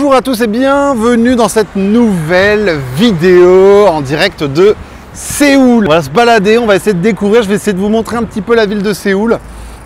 Bonjour à tous et bienvenue dans cette nouvelle vidéo en direct de Séoul. On va se balader, on va essayer de découvrir, je vais essayer de vous montrer un petit peu la ville de Séoul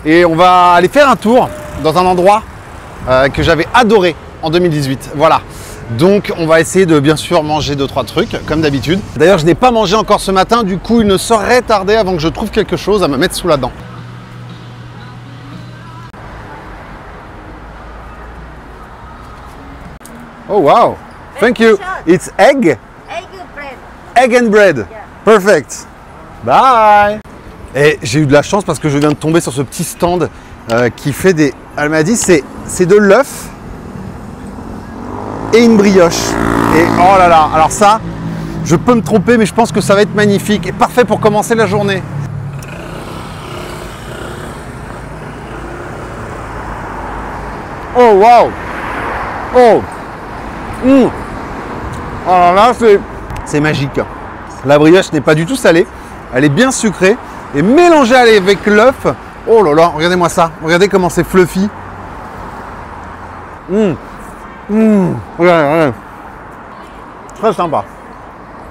et on va aller faire un tour dans un endroit que j'avais adoré en 2018. Voilà. Donc on va essayer de bien sûr manger 2-3 trucs comme d'habitude. D'ailleurs je n'ai pas mangé encore ce matin, du coup il ne saurait tarder avant que je trouve quelque chose à me mettre sous la dent. Oh wow, thank you. It's egg? Egg bread. Egg and bread. Yeah. Perfect. Bye. Et j'ai eu de la chance parce que je viens de tomber sur ce petit stand qui fait des... Elle m'a dit c'est de l'œuf et une brioche. Et oh là là, alors ça, je peux me tromper mais je pense que ça va être magnifique et parfait pour commencer la journée. Oh wow. Oh. Mmh. Alors là, c'est magique. La brioche n'est pas du tout salée, elle est bien sucrée et mélangée avec l'œuf. Oh là là, regardez-moi ça, regardez comment c'est fluffy. Regardez, regardez. Très sympa.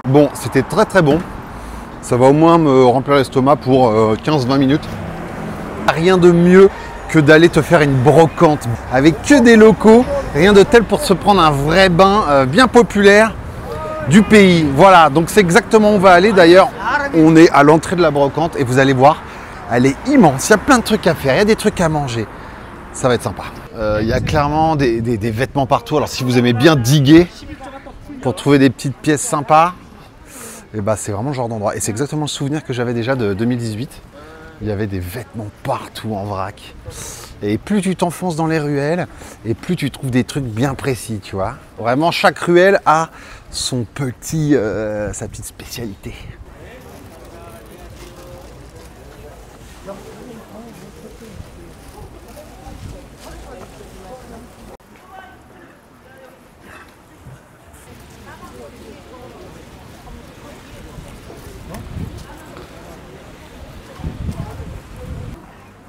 Bon, c'était très très bon. Ça va au moins me remplir l'estomac pour 15-20 minutes. Rien de mieux que d'aller te faire une brocante avec que des locaux, rien de tel pour se prendre un vrai bain bien populaire du pays. Voilà, donc c'est exactement où on va aller. D'ailleurs, on est à l'entrée de la brocante et vous allez voir, elle est immense. Il y a plein de trucs à faire, il y a des trucs à manger. Ça va être sympa. Il y a clairement des vêtements partout. Alors si vous aimez bien diguer pour trouver des petites pièces sympas, et bah, c'est vraiment le genre d'endroit. Et c'est exactement le souvenir que j'avais déjà de 2018. Il y avait des vêtements partout en vrac. Et plus tu t'enfonces dans les ruelles, et plus tu trouves des trucs bien précis, tu vois. Vraiment, chaque ruelle a son petit, sa petite spécialité.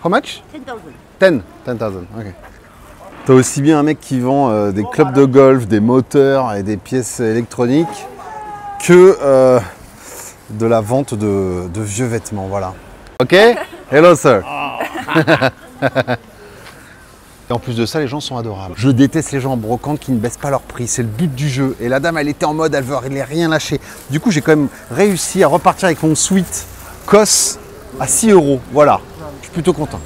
How much? 10,000. 10,000, ok. T'as aussi bien un mec qui vend des clubs de golf, des moteurs et des pièces électroniques que de la vente de vieux vêtements, voilà. Ok? Hello sir. Et en plus de ça, les gens sont adorables. Je déteste les gens en brocante qui ne baissent pas leur prix, c'est le but du jeu. Et la dame, elle était en mode, elle veut rien lâcher. Du coup, j'ai quand même réussi à repartir avec mon suite COS à 6 €, voilà. Je suis plutôt content.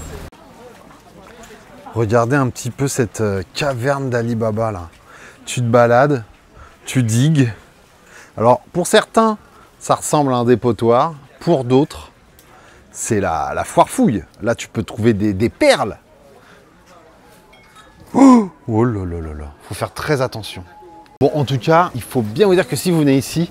Regardez un petit peu cette caverne d'Ali Baba là. Tu te balades, tu digues. Alors pour certains, ça ressemble à un dépotoir. Pour d'autres, c'est la foire fouille. Là, tu peux trouver des perles. Oh là là là là. Faut faire très attention. Bon, en tout cas, il faut bien vous dire que si vous venez ici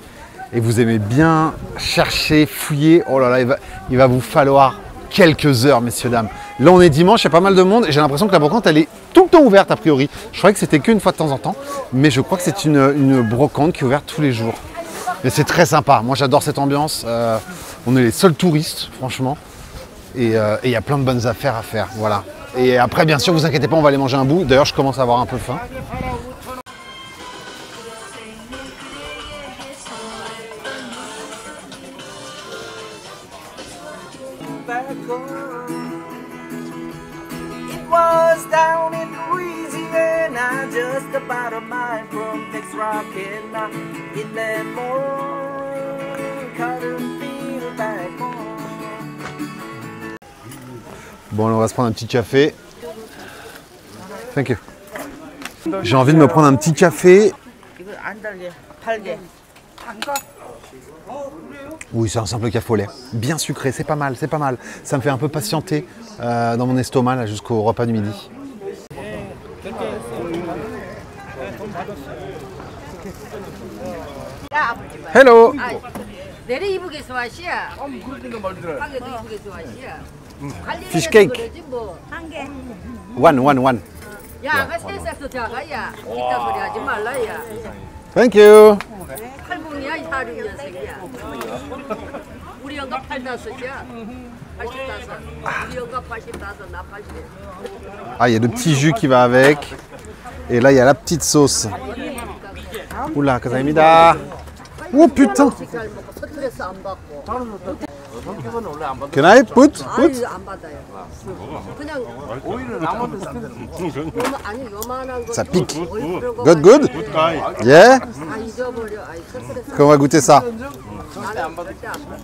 et vous aimez bien chercher, fouiller, oh là là, il va vous falloir quelques heures, messieurs, dames. Là, on est dimanche, il y a pas mal de monde et j'ai l'impression que la brocante, elle est tout le temps ouverte, a priori. Je croyais que c'était qu'une fois de temps en temps, mais je crois que c'est une brocante qui est ouverte tous les jours. Mais c'est très sympa. Moi, j'adore cette ambiance. On est les seuls touristes, franchement. Et il y a plein de bonnes affaires à faire, voilà. Et après, bien sûr, vous inquiétez pas, on va aller manger un bout. D'ailleurs, je commence à avoir un peu faim. Was down in Louisiana, just about a mile from Texarkana, in that more cotton field back home. Bon, alors on va se prendre un petit café. Thank you. J'ai envie de me prendre un petit café. Oui, c'est un simple café au lait. Bien sucré, c'est pas mal, c'est pas mal. Ça me fait un peu patienter dans mon estomac là, jusqu'au repas du midi. Hello. 내리 이쁘게 좋아하시야. 한개도 이쁘게 좋아하시야. Fish cake. 한 개. One. 야, 그 세상도 작아야. 이따 소리 하지 말라야. Thank you. 할머니야, 이 사륙 녀석이야. 우리 영가 85이야. 85. 우리 영가 85, 나 80. Ah, il y a le petit jus qui va avec. Et là, il y a la petite sauce. Oula, 감사합니다. Oh putain! 스트레스 안 받고. Can I put? 아유 안 받아요. 그냥 아니 요만한 거. Ça pique. 들어가가지고 Good, good? Yeah? 아 잊어버려. 아이 스트레스 On va goûter ça. 안 받을 때안 받아.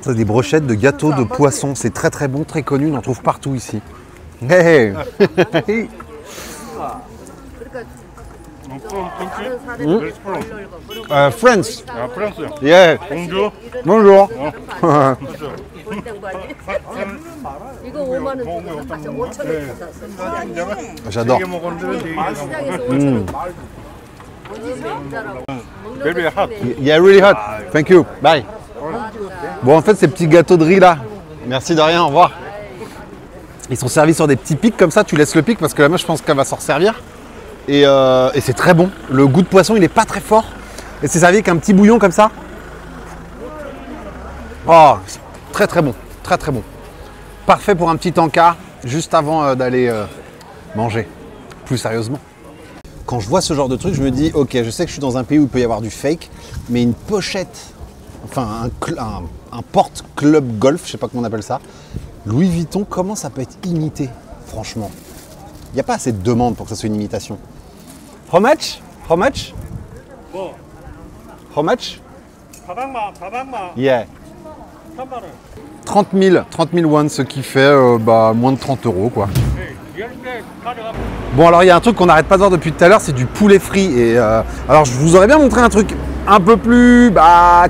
C'est des brochettes de gâteaux de poisson. C'est très très bon, très connu. On en trouve partout ici. Hey. France. 아, 프랑스요. Yeah. 공주. Bonjour. 골땡바지. 이거 5만 원 주고 샀어. 5천 원 샀어. J'adore. 되게 먹었는데 되게 시장에서 5천 원. 어디서 인자라고. Very hot. Yeah, really hot. Thank you. Bye. Bon, en fait, ces petits gâteaux de riz là. Merci de rien. Au revoir. Ils sont servis sur des petits pics comme ça. Tu laisses le pic parce que la meuf, je pense qu'elle va s'en servir. Et c'est très bon. Le goût de poisson, il n'est pas très fort. Et c'est servi avec un petit bouillon comme ça. Oh, très très bon. Très très bon. Parfait pour un petit encas juste avant d'aller manger. Plus sérieusement. Quand je vois ce genre de truc, je me dis, ok, je sais que je suis dans un pays où il peut y avoir du fake, mais une pochette, enfin un porte-club golf, je sais pas comment on appelle ça, Louis Vuitton, comment ça peut être imité, franchement? Il n'y a pas assez de demande pour que ça soit une imitation. How much? How much? How much? 가방만. Yeah. 3만 원. 30 000 won, ce qui fait moins de 30 € quoi. 10개 가져가. Bon, alors il y a un truc qu'on n'arrête pas de voir depuis tout à l'heure, c'est du poulet frit. Et alors je vous aurais bien montré un truc un peu plus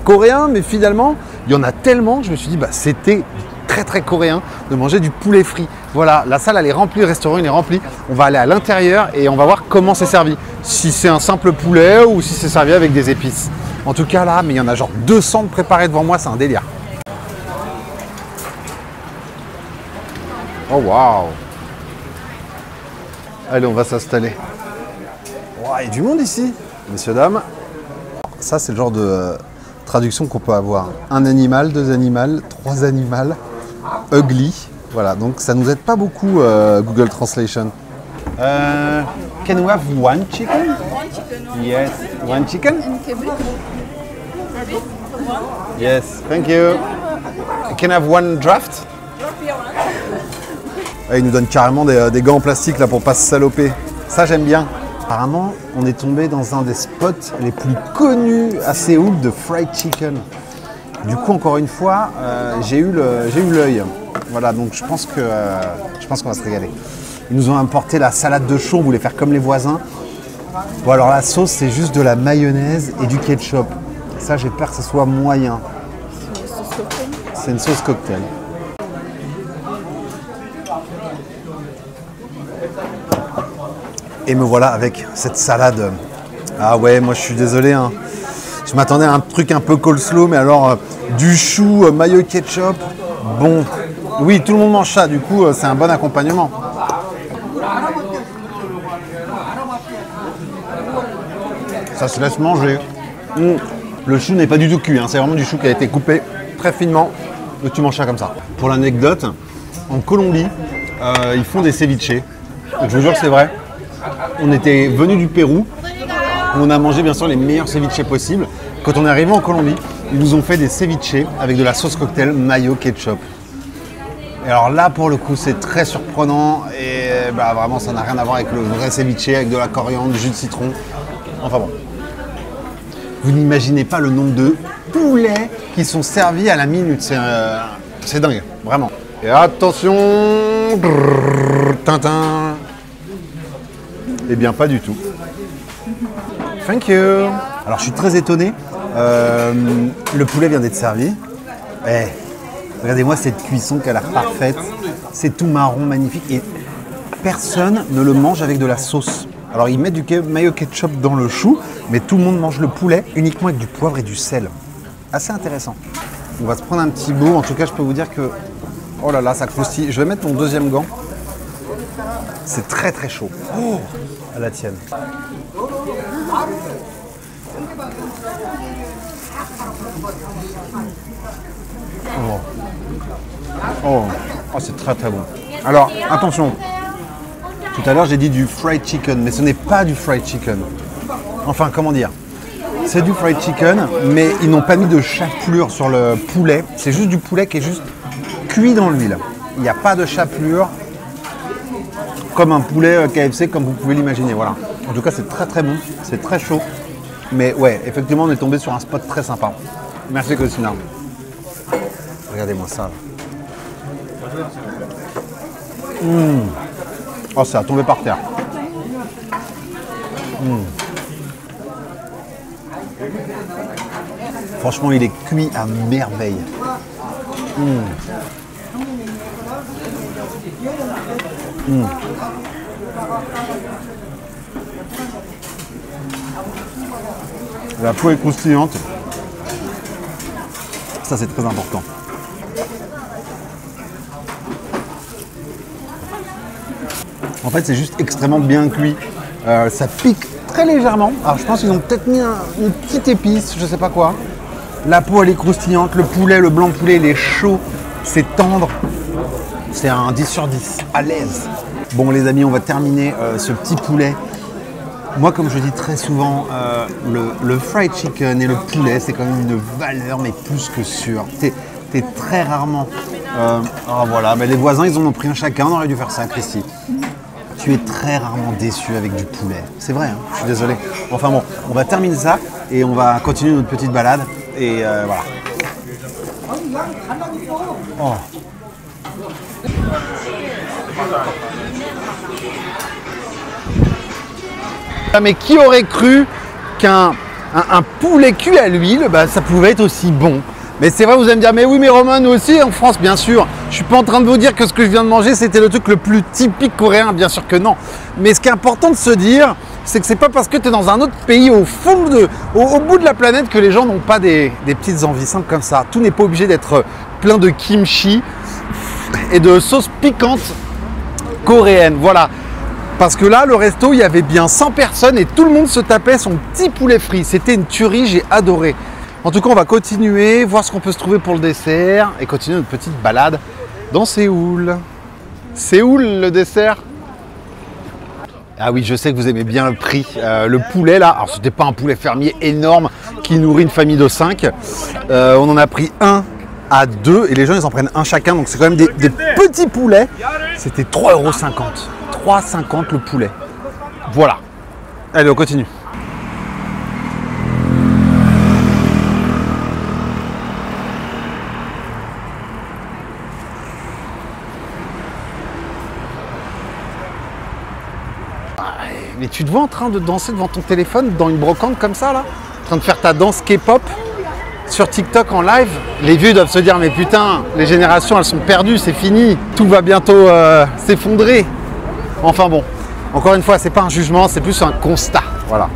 coréen, mais finalement il y en a tellement que je me suis dit c'était très très coréen de manger du poulet frit. Voilà, la salle elle est remplie, le restaurant il est rempli. On va aller à l'intérieur et on va voir comment c'est servi. Si c'est un simple poulet ou si c'est servi avec des épices. En tout cas là, mais il y en a genre 200 de préparés devant moi, c'est un délire. Oh waouh! Allez, on va s'installer. Wow, il y a du monde ici, messieurs, dames. Ça, c'est le genre de traduction qu'on peut avoir. Un animal, 2 animaux, 3 animaux, ugly. Voilà, donc ça nous aide pas beaucoup, Google Translation. Can we have one chicken? One chicken. Yes, one chicken? And kebab. Yes, thank you. Can I have one draft? Ah, ils nous donnent carrément des gants en plastique là pour pas se saloper. Ça j'aime bien. Apparemment, on est tombé dans un des spots les plus connus à Séoul de fried chicken. Du coup, encore une fois, j'ai eu l'œil. Voilà, donc je pense qu'on va se régaler. Ils nous ont apporté la salade de chou, on voulait faire comme les voisins. Bon alors la sauce, c'est juste de la mayonnaise et du ketchup. Ça, j'ai peur que ce soit moyen. C'est une sauce cocktail. Et me voilà avec cette salade. Ah ouais, moi je suis désolé. Hein. Je m'attendais à un truc un peu coleslaw, mais alors du chou, mayo ketchup. Bon, oui, tout le monde mange ça, du coup c'est un bon accompagnement. Ça se laisse manger. Le chou n'est pas du tout cuit, hein. C'est vraiment du chou qui a été coupé très finement. Et tu manges ça comme ça. Pour l'anecdote, en Colombie, ils font des ceviches. Je vous jure que c'est vrai. On était venu du Pérou, où on a mangé bien sûr les meilleurs ceviches possibles. Quand on est arrivé en Colombie, ils nous ont fait des ceviches avec de la sauce cocktail mayo ketchup. Et alors là, pour le coup, c'est très surprenant et vraiment, ça n'a rien à voir avec le vrai ceviche, avec de la coriandre, du jus de citron. Enfin bon. Vous n'imaginez pas le nombre de poulets qui sont servis à la minute. C'est dingue, vraiment. Et attention, Tintin. Eh bien, pas du tout. Thank you. Alors, je suis très étonné. Le poulet vient d'être servi. Regardez-moi cette cuisson qui a l'air parfaite. C'est tout marron, magnifique. Et personne ne le mange avec de la sauce. Alors, ils mettent du mayo ketchup dans le chou, mais tout le monde mange le poulet uniquement avec du poivre et du sel. Assez intéressant. On va se prendre un petit bout. En tout cas, je peux vous dire que... Oh là là, ça croustille. Je vais mettre mon deuxième gant. C'est très très chaud. Oh, à la tienne. Oh, c'est très très bon. Alors, attention. Tout à l'heure, j'ai dit du fried chicken, mais ce n'est pas du fried chicken. Enfin, comment dire? C'est du fried chicken, mais ils n'ont pas mis de chapelure sur le poulet. C'est juste du poulet qui est juste cuit dans l'huile. Il n'y a pas de chapelure, comme un poulet KFC, comme vous pouvez l'imaginer. Voilà. En tout cas, c'est très très bon, c'est très chaud. Mais ouais, effectivement, on est tombé sur un spot très sympa. Merci, Christina. Regardez-moi ça. Oh, ça a tombé par terre. Franchement, il est cuit à merveille. La peau est croustillante. Ça, c'est très important. En fait, c'est juste extrêmement bien cuit. Ça pique très légèrement. Alors, je pense qu'ils ont peut-être mis une petite épice, je sais pas quoi. La peau, elle est croustillante. Le poulet, le blanc de poulet, il est chaud. C'est tendre. C'est un 10 sur 10, à l'aise. Bon, les amis, on va terminer ce petit poulet. Moi, comme je dis très souvent, le fried chicken et le poulet, c'est quand même une valeur, mais plus que sûre. T'es très rarement... voilà, mais les voisins, ils en ont pris un chacun. On aurait dû faire ça, Christy. Tu es très rarement déçu avec du poulet. C'est vrai, hein, je suis désolé. Enfin bon, on va terminer ça et on va continuer notre petite balade. Et voilà. Oh. Mais qui aurait cru qu'un poulet cuit à l'huile, bah, ça pouvait être aussi bon? Mais c'est vrai, vous allez me dire, mais oui, mais Romain, nous aussi en France, bien sûr. Je suis pas en train de vous dire que ce que je viens de manger, c'était le truc le plus typique coréen, bien sûr que non. Mais ce qui est important de se dire, c'est que c'est pas parce que tu es dans un autre pays au bout de la planète que les gens n'ont pas des petites envies simples comme ça. Tout n'est pas obligé d'être plein de kimchi et de sauces piquantes coréennes. Voilà. Parce que là, le resto, il y avait bien 100 personnes et tout le monde se tapait son petit poulet frit. C'était une tuerie, j'ai adoré. En tout cas, on va continuer, voir ce qu'on peut se trouver pour le dessert et continuer notre petite balade dans Séoul. Séoul, le dessert. Ah oui, je sais que vous aimez bien le prix. Le poulet, là, alors c'était pas un poulet fermier énorme qui nourrit une famille de 5. On en a pris un à 2 et les gens, ils en prennent un chacun. Donc c'est quand même des petits poulets. C'était 3,50 €. 3,50 € le poulet. Voilà. Allez, on continue. Mais tu te vois en train de danser devant ton téléphone dans une brocante comme ça, là, en train de faire ta danse K-pop sur TikTok en live. Les vieux doivent se dire, mais putain, les générations, elles sont perdues, c'est fini. Tout va bientôt s'effondrer. Enfin bon, encore une fois, c'est pas un jugement, c'est plus un constat. Voilà.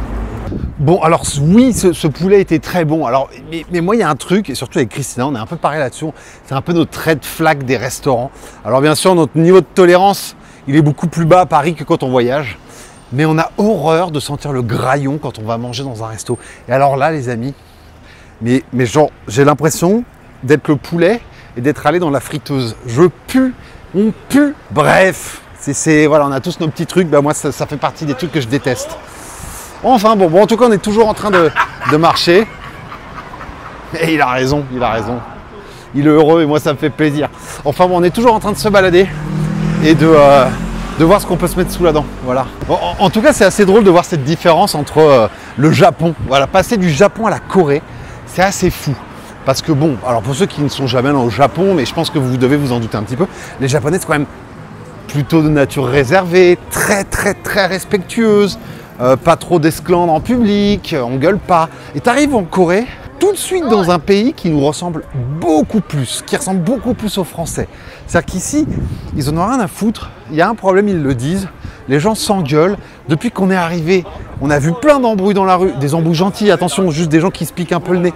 Bon, alors oui, ce poulet était très bon. Alors, mais moi, il y a un truc, et surtout avec Christina, on a un peu parlé là-dessus. C'est un peu notre red flag des restaurants. Alors bien sûr, notre niveau de tolérance, il est beaucoup plus bas à Paris que quand on voyage. Mais on a horreur de sentir le graillon quand on va manger dans un resto. Et alors là, les amis, mais genre, j'ai l'impression d'être le poulet et d'être allé dans la friteuse. Je pue, on pue, bref. Voilà, on a tous nos petits trucs. Ben moi, ça fait partie des trucs que je déteste. Enfin bon, en tout cas, on est toujours en train de marcher. Et il a raison, il a raison. Il est heureux et moi, ça me fait plaisir. Enfin bon, on est toujours en train de se balader et de voir ce qu'on peut se mettre sous la dent. Voilà. Bon, en tout cas, c'est assez drôle de voir cette différence entre le Japon. Voilà, passer du Japon à la Corée, c'est assez fou. Parce que bon, alors pour ceux qui ne sont jamais allés au Japon, mais je pense que vous devez vous en douter un petit peu, les Japonais, c'est quand même plutôt de nature réservée, très très très respectueuse, pas trop d'esclandre en public, on gueule pas. Et tu arrives en Corée, tout de suite dans un pays qui nous ressemble beaucoup plus, qui ressemble beaucoup plus aux Français. C'est-à-dire qu'ici, ils en ont rien à foutre, il y a un problème, ils le disent, les gens s'engueulent. Depuis qu'on est arrivé, on a vu plein d'embrouilles dans la rue, des embrouilles gentilles, attention, juste des gens qui se piquent un peu le nez.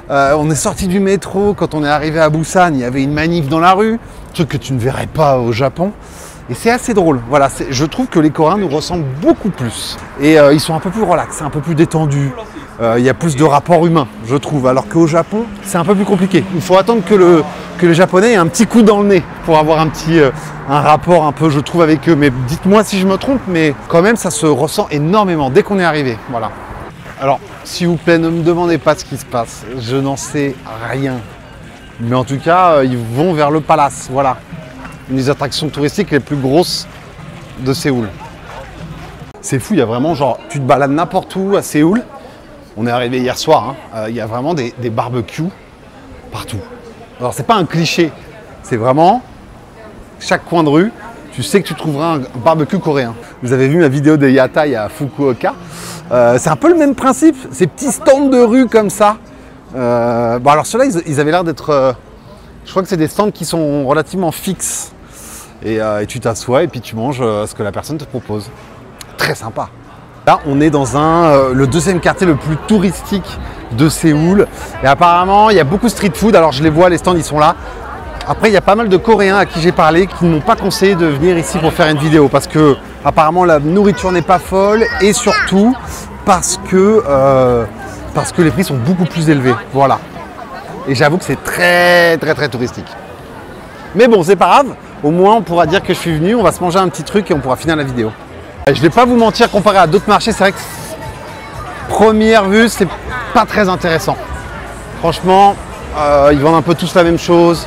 On est sorti du métro, quand on est arrivé à Busan, il y avait une manif dans la rue, truc que tu ne verrais pas au Japon. Et c'est assez drôle, voilà, je trouve que les Coréens nous ressemblent beaucoup plus. Et ils sont un peu plus relax, un peu plus détendus. il y a plus de rapport humain, je trouve. Alors qu'au Japon, c'est un peu plus compliqué. Il faut attendre que les Japonais aient un petit coup dans le nez pour avoir un rapport un peu, je trouve, avec eux. Mais dites-moi si je me trompe, mais quand même, ça se ressent énormément dès qu'on est arrivé. Voilà. Alors, s'il vous plaît, ne me demandez pas ce qui se passe. Je n'en sais rien. Mais en tout cas, ils vont vers le palace. Voilà. Une des attractions touristiques les plus grosses de Séoul. C'est fou, il y a vraiment genre, tu te balades n'importe où à Séoul. On est arrivé hier soir, hein, il y a vraiment des barbecues partout. Alors c'est pas un cliché, c'est vraiment chaque coin de rue, tu sais que tu trouveras un barbecue coréen. Vous avez vu ma vidéo de Yatai à Fukuoka. C'est un peu le même principe, ces petits stands de rue comme ça. Bon alors ceux-là, ils avaient l'air d'être... je crois que c'est des stands qui sont relativement fixes. Et tu t'assois et puis tu manges ce que la personne te propose. Très sympa. Là, on est dans le deuxième quartier le plus touristique de Séoul. Et apparemment, il y a beaucoup de street food. Alors, je les vois, les stands, ils sont là. Après, il y a pas mal de Coréens à qui j'ai parlé qui ne m'ont pas conseillé de venir ici pour faire une vidéo. Parce que, apparemment, la nourriture n'est pas folle. Et surtout, parce que les prix sont beaucoup plus élevés. Voilà. Et j'avoue que c'est très touristique. Mais bon, c'est pas grave. Au moins, on pourra dire que je suis venu. On va se manger un petit truc et on pourra finir la vidéo. Je vais pas vous mentir, comparé à d'autres marchés, c'est vrai que première vue, c'est pas très intéressant. Franchement, ils vendent un peu tous la même chose.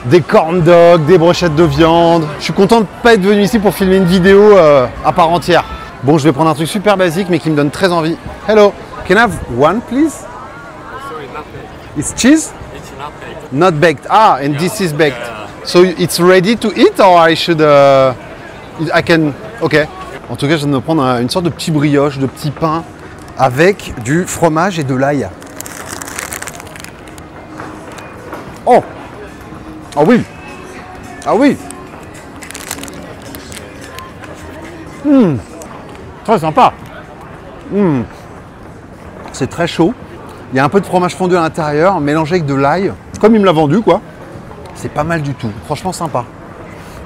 Des corn dogs, des brochettes de viande. Je suis content de pas être venu ici pour filmer une vidéo à part entière. Bon, je vais prendre un truc super basique, mais qui me donne très envie. Hello, can I have one, please? Sorry, not baked. It's cheese? It's not baked. Not baked. Ah, and this is baked. So it's ready to eat, or I should... I can... Ok. En tout cas, je viens de me prendre une sorte de petit brioche, de petit pain avec du fromage et de l'ail. Oh! Ah oui! Ah oui! Très sympa! C'est très chaud. Il y a un peu de fromage fondu à l'intérieur, mélangé avec de l'ail. Comme il me l'a vendu, quoi. C'est pas mal du tout. Franchement sympa.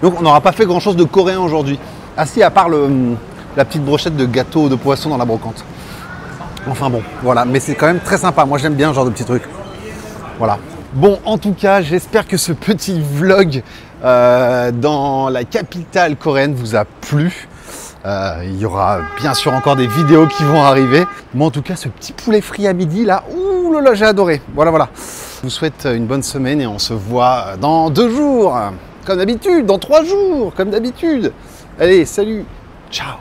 Donc, on n'aura pas fait grand-chose de coréen aujourd'hui. Ah si, à part la petite brochette de gâteau de poisson dans la brocante. Enfin bon, voilà. Mais c'est quand même très sympa. Moi, j'aime bien ce genre de petits trucs. Voilà. Bon, en tout cas, j'espère que ce petit vlog dans la capitale coréenne vous a plu. Il y aura bien sûr encore des vidéos qui vont arriver. Mais en tout cas, ce petit poulet frit à midi, là, ouh là là, j'ai adoré. Voilà, voilà. Je vous souhaite une bonne semaine et on se voit dans 2 jours. Comme d'habitude, dans 3 jours, comme d'habitude. Allez, salut, ciao.